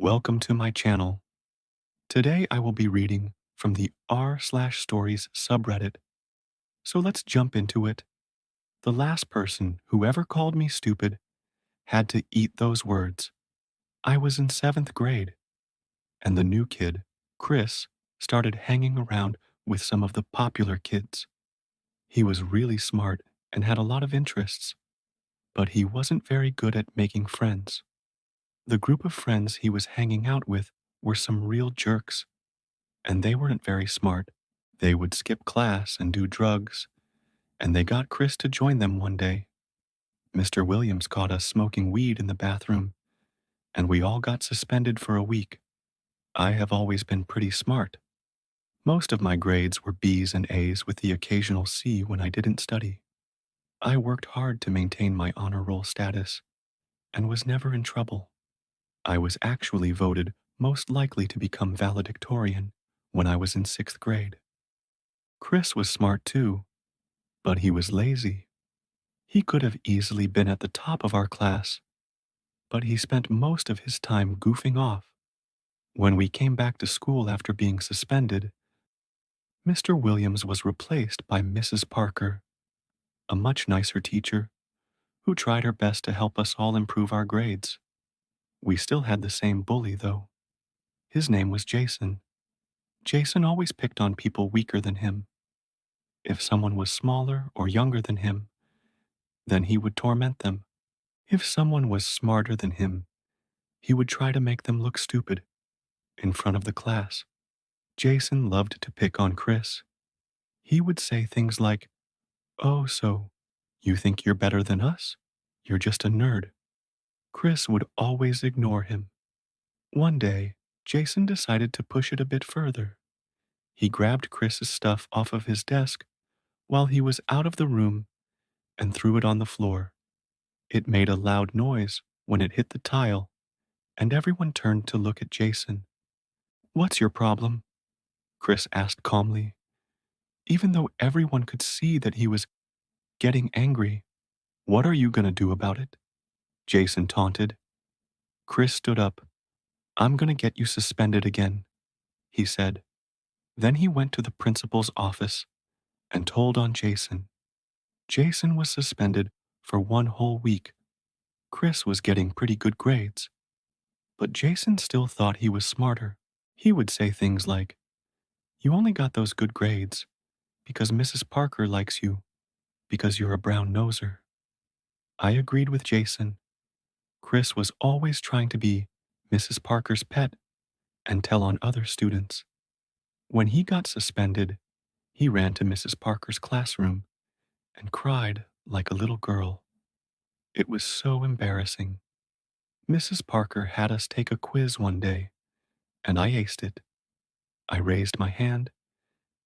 Welcome to my channel. Today I will be reading from the r/stories subreddit. So let's jump into it. The last person who ever called me stupid had to eat those words. I was in 7th grade, and the new kid, Chris, started hanging around with some of the popular kids. He was really smart and had a lot of interests, but he wasn't very good at making friends. The group of friends he was hanging out with were some real jerks, and they weren't very smart. They would skip class and do drugs, and they got Chris to join them one day. Mr. Williams caught us smoking weed in the bathroom, and we all got suspended for a week. I have always been pretty smart. Most of my grades were B's and A's with the occasional C when I didn't study. I worked hard to maintain my honor roll status and was never in trouble. I was actually voted most likely to become valedictorian when I was in 6th grade. Chris was smart too, but he was lazy. He could have easily been at the top of our class, but he spent most of his time goofing off. When we came back to school after being suspended, Mr. Williams was replaced by Mrs. Parker, a much nicer teacher who tried her best to help us all improve our grades. We still had the same bully, though. His name was Jason. Jason always picked on people weaker than him. If someone was smaller or younger than him, then he would torment them. If someone was smarter than him, he would try to make them look stupid in front of the class. Jason loved to pick on Chris. He would say things like, "Oh, so you think you're better than us? You're just a nerd." Chris would always ignore him. One day, Jason decided to push it a bit further. He grabbed Chris's stuff off of his desk while he was out of the room and threw it on the floor. It made a loud noise when it hit the tile, and everyone turned to look at Jason. "What's your problem?" Chris asked calmly, even though everyone could see that he was getting angry. "What are you going to do about it?" Jason taunted. Chris stood up. "I'm going to get you suspended again," he said. Then he went to the principal's office and told on Jason. Jason was suspended for 1 whole week. Chris was getting pretty good grades, but Jason still thought he was smarter. He would say things like, "You only got those good grades because Mrs. Parker likes you, because you're a brown noser." I agreed with Jason. Chris was always trying to be Mrs. Parker's pet and tell on other students. When he got suspended, he ran to Mrs. Parker's classroom and cried like a little girl. It was so embarrassing. Mrs. Parker had us take a quiz one day, and I aced it. I raised my hand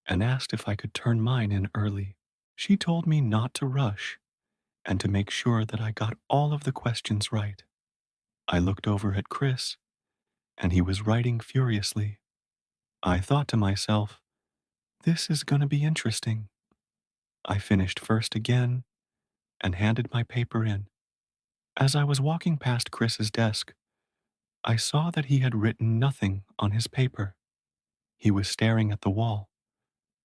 and asked if I could turn mine in early. She told me not to rush and to make sure that I got all of the questions right. I looked over at Chris, and he was writing furiously. I thought to myself, this is going to be interesting. I finished first again and handed my paper in. As I was walking past Chris's desk, I saw that he had written nothing on his paper. He was staring at the wall.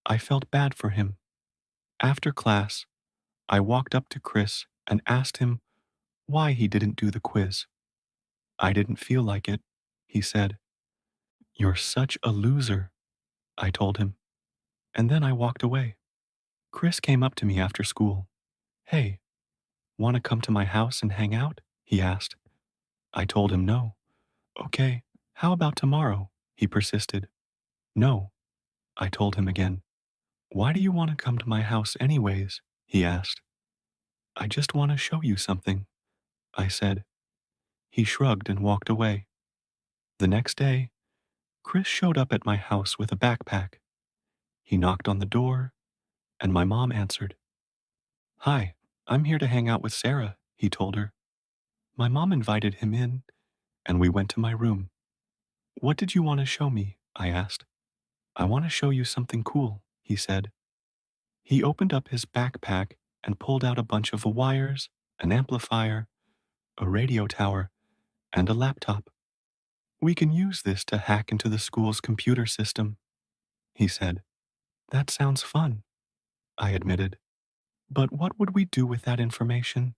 I felt bad for him. After class, I walked up to Chris and asked him why he didn't do the quiz. "I didn't feel like it," he said. "You're such a loser," I told him, and then I walked away. Chris came up to me after school. "Hey, want to come to my house and hang out?" he asked. I told him no. "Okay, how about tomorrow?" he persisted. "No," I told him again. "Why do you want to come to my house anyways?" he asked. "I just want to show you something," I said. He shrugged and walked away. The next day, Chris showed up at my house with a backpack. He knocked on the door, and my mom answered. "Hi, I'm here to hang out with Sarah," he told her. My mom invited him in, and we went to my room. "What did you want to show me?" I asked. "I want to show you something cool," he said. He opened up his backpack and pulled out a bunch of wires, an amplifier, a radio tower, and a laptop. We can use this to hack into the school's computer system, he said. That sounds fun, I admitted. But what would we do with that information?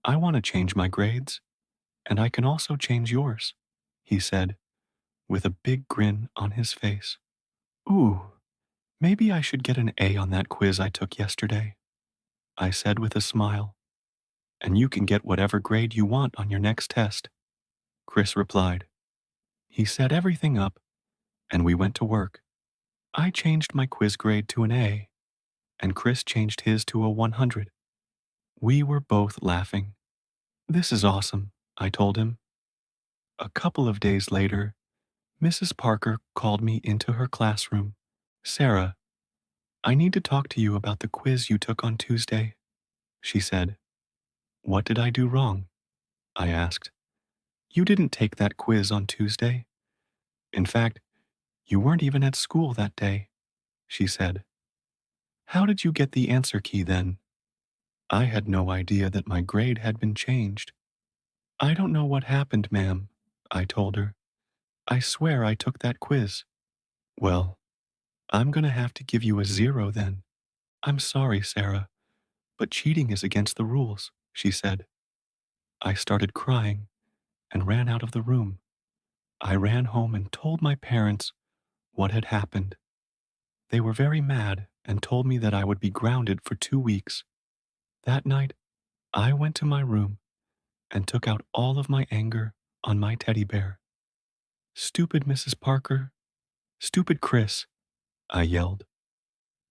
I want to change my grades, and I can also change yours, he said, with a big grin on his face. Ooh, maybe I should get an A on that quiz I took yesterday, I said with a smile. And you can get whatever grade you want on your next test, Chris replied. He set everything up, and we went to work. I changed my quiz grade to an A, and Chris changed his to a 100. We were both laughing. This is awesome, I told him. A couple of days later, Mrs. Parker called me into her classroom. Sarah, I need to talk to you about the quiz you took on Tuesday, she said. What did I do wrong? I asked. You didn't take that quiz on Tuesday. In fact, you weren't even at school that day, she said. How did you get the answer key then? I had no idea that my grade had been changed. I don't know what happened, ma'am, I told her. I swear I took that quiz. Well, I'm going to have to give you a 0 then. I'm sorry, Sarah, but cheating is against the rules, she said. I started crying and ran out of the room. I ran home and told my parents what had happened. They were very mad and told me that I would be grounded for 2 weeks. That night, I went to my room and took out all of my anger on my teddy bear. Stupid Mrs. Parker, stupid Chris, I yelled.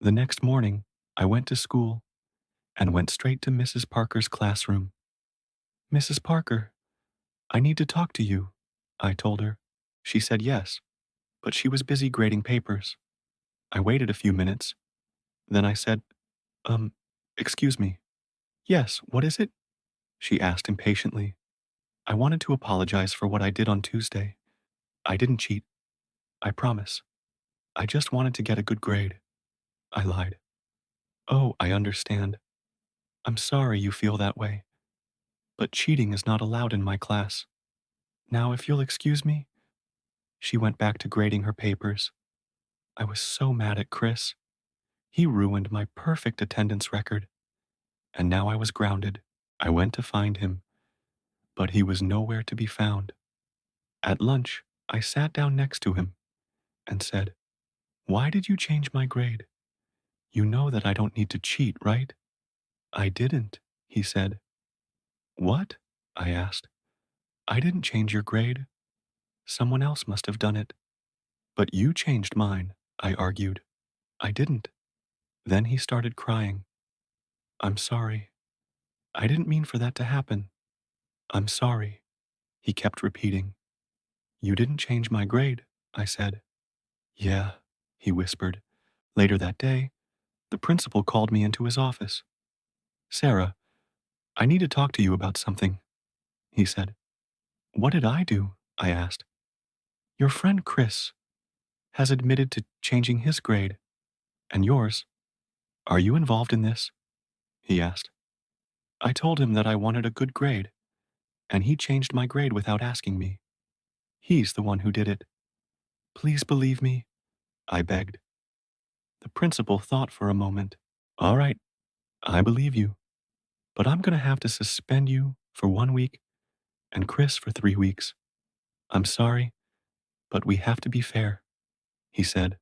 The next morning, I went to school and went straight to Mrs. Parker's classroom. Mrs. Parker, I need to talk to you, I told her. She said yes, but she was busy grading papers. I waited a few minutes. Then I said, excuse me. Yes, what is it? She asked impatiently. I wanted to apologize for what I did on Tuesday. I didn't cheat. I promise. I just wanted to get a good grade. I lied. Oh, I understand. I'm sorry you feel that way. But cheating is not allowed in my class. Now, if you'll excuse me. She went back to grading her papers. I was so mad at Chris. He ruined my perfect attendance record. And now I was grounded. I went to find him, but he was nowhere to be found. At lunch, I sat down next to him and said, Why did you change my grade? You know that I don't need to cheat, right? I didn't, he said. What? I asked. I didn't change your grade. Someone else must have done it. But you changed mine, I argued. I didn't. Then he started crying. I'm sorry. I didn't mean for that to happen. I'm sorry, he kept repeating. You didn't change my grade, I said. Yeah, he whispered. Later that day, the principal called me into his office. Sarah, I need to talk to you about something, he said. What did I do? I asked. Your friend Chris has admitted to changing his grade. And yours. Are you involved in this? He asked. I told him that I wanted a good grade, and he changed my grade without asking me. He's the one who did it. Please believe me, I begged. The principal thought for a moment. All right, I believe you, but I'm going to have to suspend you for 1 week and Chris for 3 weeks. I'm sorry, but we have to be fair, he said.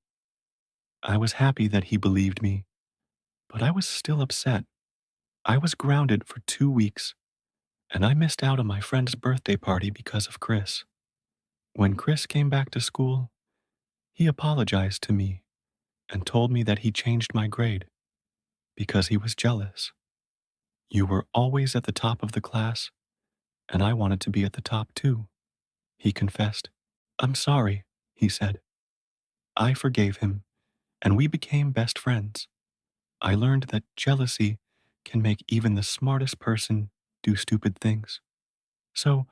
I was happy that he believed me, but I was still upset. I was grounded for 2 weeks, and I missed out on my friend's birthday party because of Chris. When Chris came back to school, he apologized to me and told me that he changed my grade because he was jealous. You were always at the top of the class, and I wanted to be at the top too, he confessed. I'm sorry, he said. I forgave him, and we became best friends. I learned that jealousy can make even the smartest person do stupid things. So,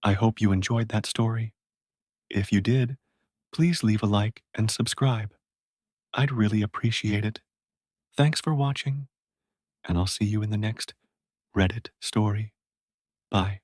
I hope you enjoyed that story. If you did, please leave a like and subscribe. I'd really appreciate it. Thanks for watching, and I'll see you in the next Reddit story. Bye.